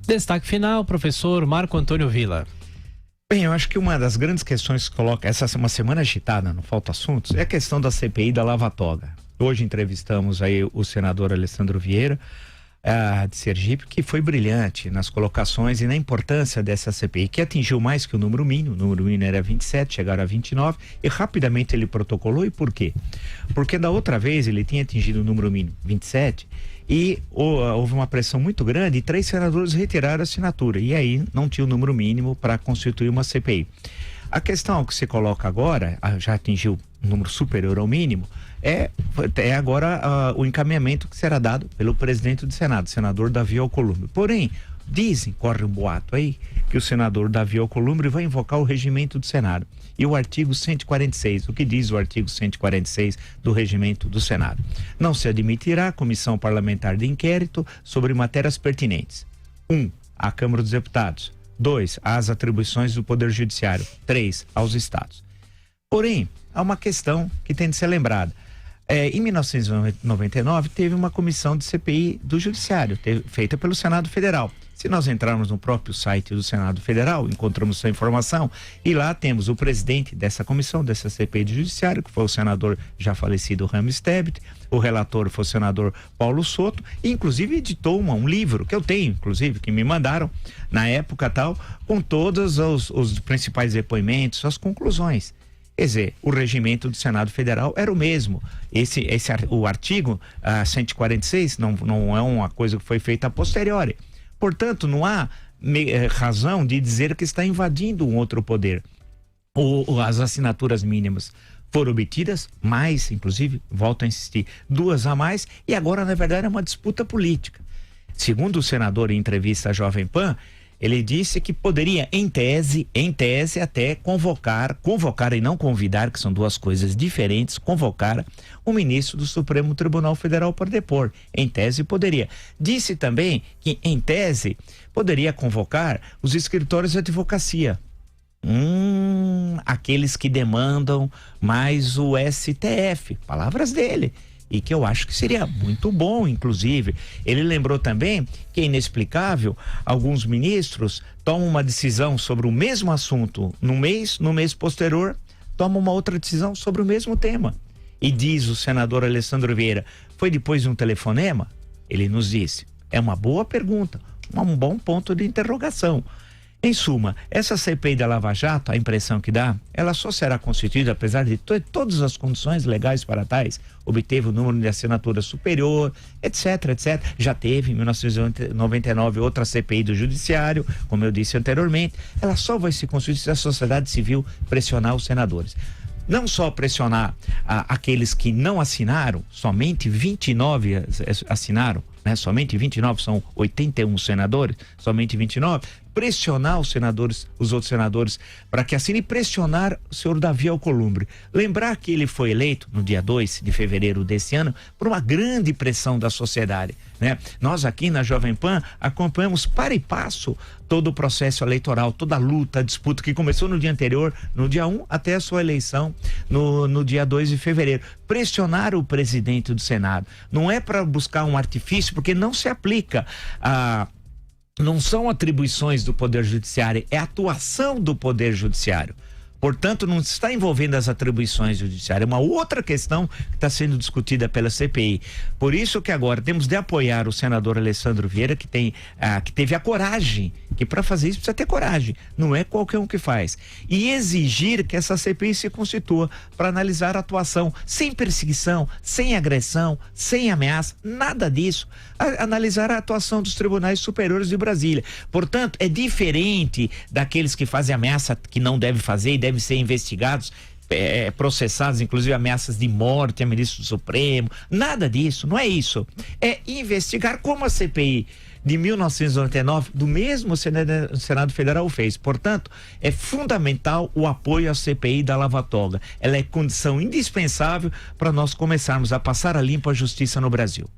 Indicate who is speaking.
Speaker 1: Destaque final, professor Marco Antônio Villa.
Speaker 2: Bem, eu acho que uma das grandes questões que coloca, essa é uma semana agitada, não falta assuntos, é a questão da CPI da Lava Toga. Hoje entrevistamos aí o senador Alessandro Vieira, de Sergipe, que foi brilhante nas colocações e na importância dessa CPI, que atingiu mais que o número mínimo era 27, chegaram a 29, e rapidamente ele protocolou. E por quê? Porque da outra vez ele tinha atingido o número mínimo 27 e houve uma pressão muito grande e 3 senadores retiraram a assinatura, e aí não tinha o número mínimo para constituir uma CPI. A questão que se coloca agora, já atingiu um número superior ao mínimo, é agora o encaminhamento que será dado pelo presidente do Senado, senador Davi Alcolumbre. Porém, corre um boato aí, que o senador Davi Alcolumbre vai invocar o regimento do Senado e o artigo 146. O que diz o artigo 146 do regimento do Senado? Não se admitirá comissão parlamentar de inquérito sobre matérias pertinentes. 1. À Câmara dos Deputados. 2. Às atribuições do Poder Judiciário. 3. Aos Estados. Porém, há uma questão que tem de ser lembrada. Em 1999 teve uma comissão de CPI do Judiciário, feita pelo Senado Federal. Se nós entrarmos no próprio site do Senado Federal, encontramos essa informação, e lá temos o presidente dessa comissão, dessa CPI do Judiciário, que foi o senador já falecido Ramos Tebet, o relator foi o senador Paulo Soto, e inclusive editou um livro, que eu tenho, inclusive, que me mandaram na época tal, com todos os principais depoimentos, as conclusões. Quer dizer, o regimento do Senado Federal era o mesmo. O artigo 146 não é uma coisa que foi feita a posteriori. Portanto, não há razão de dizer que está invadindo um outro poder. As assinaturas mínimas foram obtidas, mais, inclusive, volto a insistir, 2 a mais, e agora, na verdade, é uma disputa política. Segundo o senador em entrevista à Jovem Pan, ele disse que poderia, em tese até convocar e não convidar, que são duas coisas diferentes, convocar o ministro do Supremo Tribunal Federal para depor. Em tese poderia. Disse também que, em tese, poderia convocar os escritórios de advocacia. Aqueles que demandam mais o STF. Palavras dele. E que eu acho que seria muito bom, inclusive. Ele lembrou também que é inexplicável, alguns ministros tomam uma decisão sobre o mesmo assunto no mês posterior, tomam uma outra decisão sobre o mesmo tema. E diz o senador Alessandro Vieira, foi depois de um telefonema? Ele nos disse, é uma boa pergunta, um bom ponto de interrogação. Em suma, essa CPI da Lava Jato, a impressão que dá, ela só será constituída, apesar de todas as condições legais para tais, obteve o número de assinatura superior, etc. Já teve, em 1999, outra CPI do Judiciário, como eu disse anteriormente. Ela só vai se constituir se a sociedade civil pressionar os senadores. Não só pressionar aqueles que não assinaram, somente 29 assinaram, né? Somente 29, são 81 senadores, somente 29, pressionar os senadores, os outros senadores, para que assine, e pressionar o senhor Davi Alcolumbre. Lembrar que ele foi eleito no dia 2 de fevereiro desse ano por uma grande pressão da sociedade, né? Nós aqui na Jovem Pan acompanhamos para e passo todo o processo eleitoral, toda a luta, a disputa que começou no dia anterior, no dia 1 até a sua eleição no dia 2 de fevereiro. Pressionar o presidente do Senado. Não é para buscar um artifício, porque não se aplica não são atribuições do Poder Judiciário, é a atuação do Poder Judiciário. Portanto, não está envolvendo as atribuições do Judiciário, é uma outra questão que está sendo discutida pela CPI. Por isso que agora temos de apoiar o senador Alessandro Vieira, que teve a coragem, que para fazer isso precisa ter coragem, não é qualquer um que faz, e exigir que essa CPI se constitua para analisar a atuação, sem perseguição, sem agressão, sem ameaça, nada disso. Analisar a atuação dos tribunais superiores de Brasília. Portanto, é diferente daqueles que fazem ameaça que não deve fazer e devem ser investigados, processados, inclusive ameaças de morte a ministro do Supremo. Nada disso, não é isso. É investigar como a CPI de 1999, do mesmo Senado Federal fez. Portanto, é fundamental o apoio à CPI da Lava Toga. Ela é condição indispensável para nós começarmos a passar a limpo a justiça no Brasil.